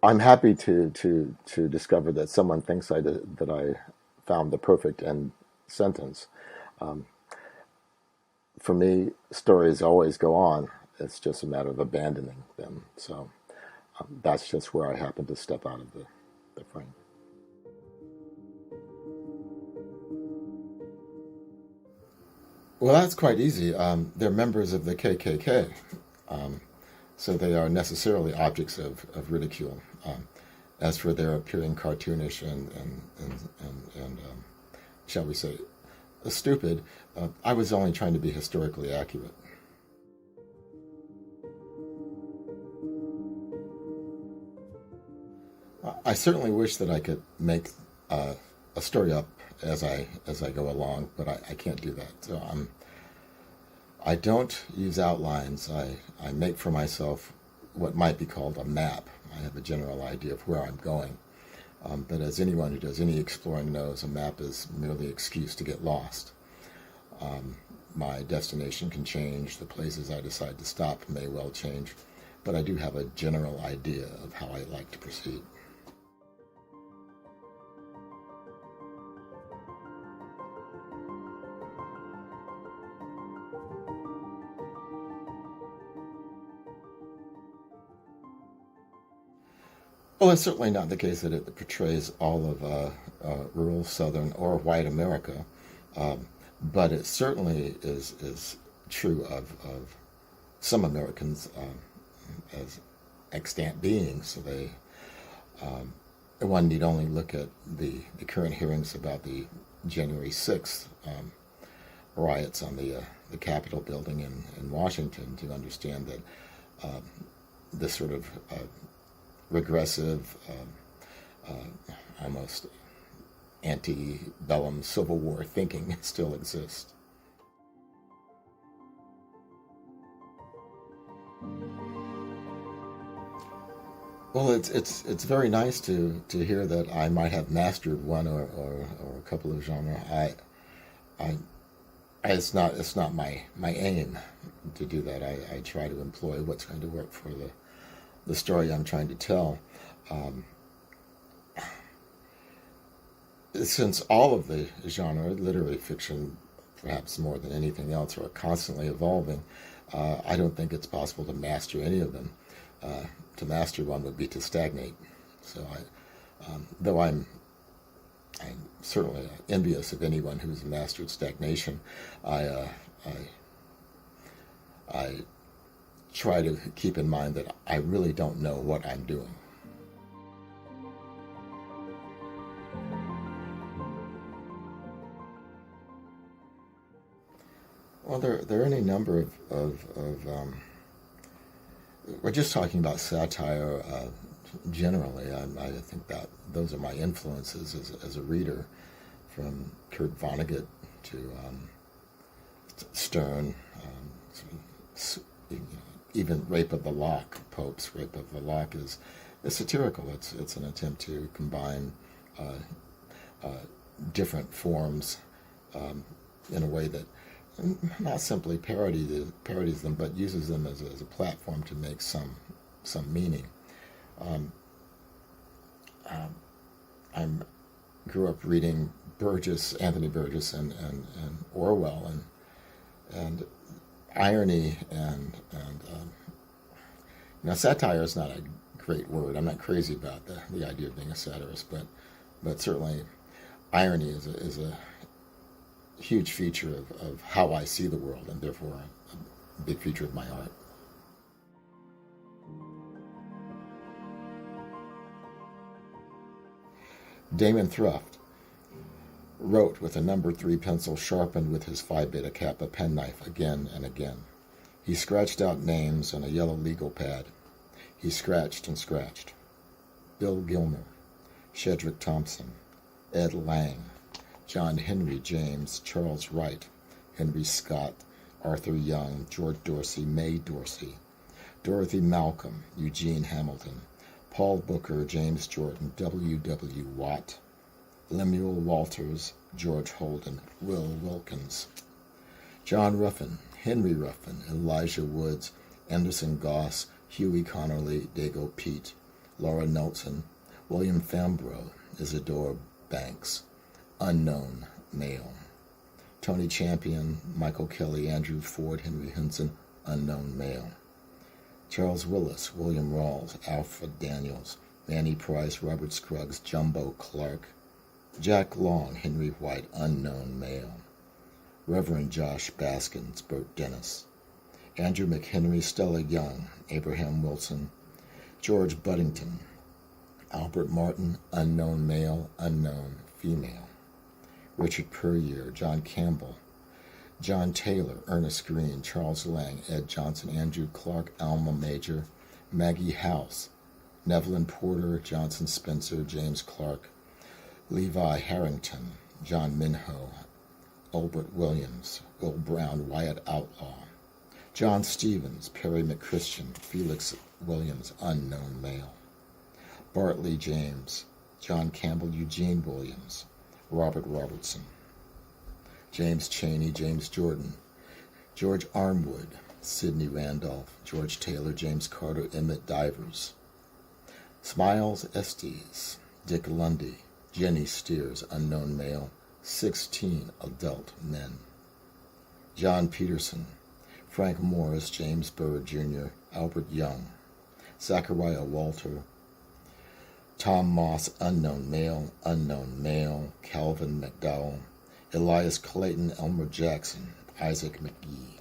I'm happy to discover that someone thinks that I found the perfect end sentence. Um, for me, stories always go on. It's just a matter of abandoning them. So that's just where I happen to step out of the frame. Well, that's quite easy. They're members of the KKK, so they are necessarily objects of ridicule. As for their appearing cartoonish and shall we say, stupid, I was only trying to be historically accurate. I certainly wish that I could make a story up as I go along, but I can't do that. So I don't use outlines. I make for myself what might be called a map. I have a general idea of where I'm going. But as anyone who does any exploring knows, a map is merely an excuse to get lost. My destination can change. The places I decide to stop may well change. But I do have a general idea of how I like to proceed. Well, it's certainly not the case that it portrays all of rural Southern or white America, um, but it certainly is true of some Americans as extant beings. So um, one need only look at the current hearings about the January 6th riots on the Capitol building in Washington to understand that um, this sort of regressive, almost antebellum Civil War thinking still exists. Well, it's very nice to hear that I might have mastered one or a couple of genres. I it's not my aim to do that. I try to employ what's going to work for the story I'm trying to tell. Um, since all of the genre, literary fiction, perhaps more than anything else, are constantly evolving, I don't think it's possible to master any of them. Uh, to master one would be to stagnate. So though I'm certainly envious of anyone who's mastered stagnation, I, uh, I try to keep in mind that I really don't know what I'm doing. Well, there are any number of we're just talking about satire generally. I think that those are my influences as a reader, from Kurt Vonnegut to Stern, even Rape of the Lock. Pope's Rape of the Lock is satirical. It's an attempt to combine uh, uh, different forms in a way that not simply parodies them, but uses them as a platform to make some meaning. Um, um, I grew up reading Anthony Burgess, and Orwell, and irony and satire is not a great word. I'm not crazy about the idea of being a satirist, but certainly irony is a huge feature of how I see the world, and therefore a big feature of my art. Damon Thruft wrote with a number 3 pencil sharpened with his Phi Beta Kappa penknife again and again. He scratched out names on a yellow legal pad. He scratched and scratched. Bill Gilmer, Shedrick Thompson, Ed Lang, John Henry James, Charles Wright, Henry Scott, Arthur Young, George Dorsey, May Dorsey, Dorothy Malcolm, Eugene Hamilton, Paul Booker, James Jordan, W. W. Watt, Lemuel Walters, George Holden, Will Wilkins, John Ruffin, Henry Ruffin, Elijah Woods, Anderson Goss, Huey Connerly, Dago Pete, Laura Nelson, William Fambrough, Isidore Banks, unknown male. Tony Champion, Michael Kelly, Andrew Ford, Henry Henson, unknown male. Charles Willis, William Rawls, Alfred Daniels, Manny Price, Robert Scruggs, Jumbo Clark, Jack Long, Henry White, unknown male. Reverend Josh Baskins, Burt Dennis, Andrew McHenry, Stella Young, Abraham Wilson, George Buddington, Albert Martin, unknown male, unknown female. Richard Puryear, John Campbell, John Taylor, Ernest Green, Charles Lang, Ed Johnson, Andrew Clark, Alma Major, Maggie House, Nevlin Porter, Johnson Spencer, James Clark, Levi Harrington, John Minho, Albert Williams, Will Brown, Wyatt Outlaw, John Stevens, Perry McChristian, Felix Williams, unknown male. Bartley James, John Campbell, Eugene Williams, Robert Robertson, James Cheney, James Jordan, George Armwood, Sidney Randolph, George Taylor, James Carter, Emmett Divers, Smiles Estes, Dick Lundy, Jenny Steers, unknown male, 16 adult men. John Peterson, Frank Morris, James Burr Jr., Albert Young, Zachariah Walter, Tom Moss, unknown male, Calvin McDowell, Elias Clayton, Elmer Jackson, Isaac McGee,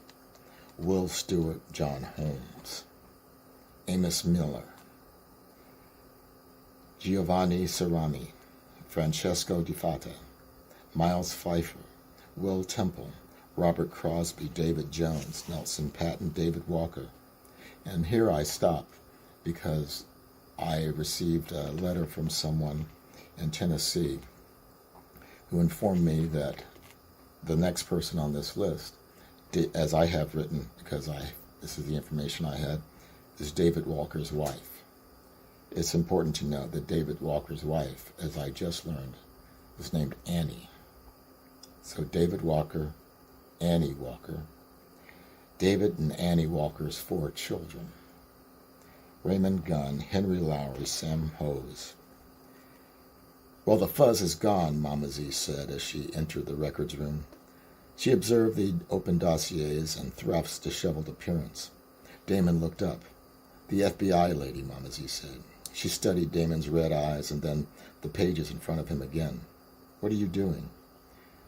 Will Stewart, John Holmes, Amos Miller, Giovanni Cerami, Francesco Di Fata, Miles Pfeiffer, Will Temple, Robert Crosby, David Jones, Nelson Patton, David Walker. And here I stop because I received a letter from someone in Tennessee who informed me that the next person on this list, as I have written, because this is the information I had, is David Walker's wife. It's important to note that David Walker's wife, as I just learned, was named Annie. So David Walker, Annie Walker, David and Annie Walker's 4 children. Raymond Gunn, Henry Lowry, Sam Hose. Well, the fuzz is gone, Mama Z said as she entered the records room. She observed the open dossiers and Thruff's disheveled appearance. Damon looked up. The FBI lady, Mama Z said. She studied Damon's red eyes and then the pages in front of him again. What are you doing?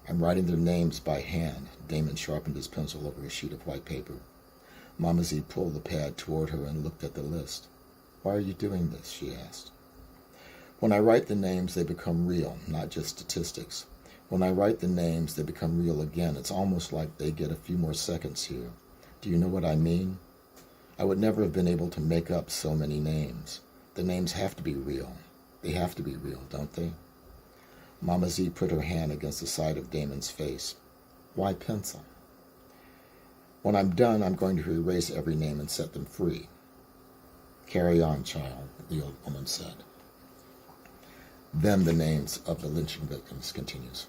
I'm writing their names by hand. Damon sharpened his pencil over a sheet of white paper. Mama Z pulled the pad toward her and looked at the list. Why are you doing this? She asked. When I write the names, they become real, not just statistics. When I write the names, they become real again. It's almost like they get a few more seconds here. Do you know what I mean? I would never have been able to make up so many names. The names have to be real. They have to be real, don't they? Mama Z put her hand against the side of Damon's face. Why pencil? When I'm done, I'm going to erase every name and set them free. Carry on, child, the old woman said. Then the names of the lynching victims continues.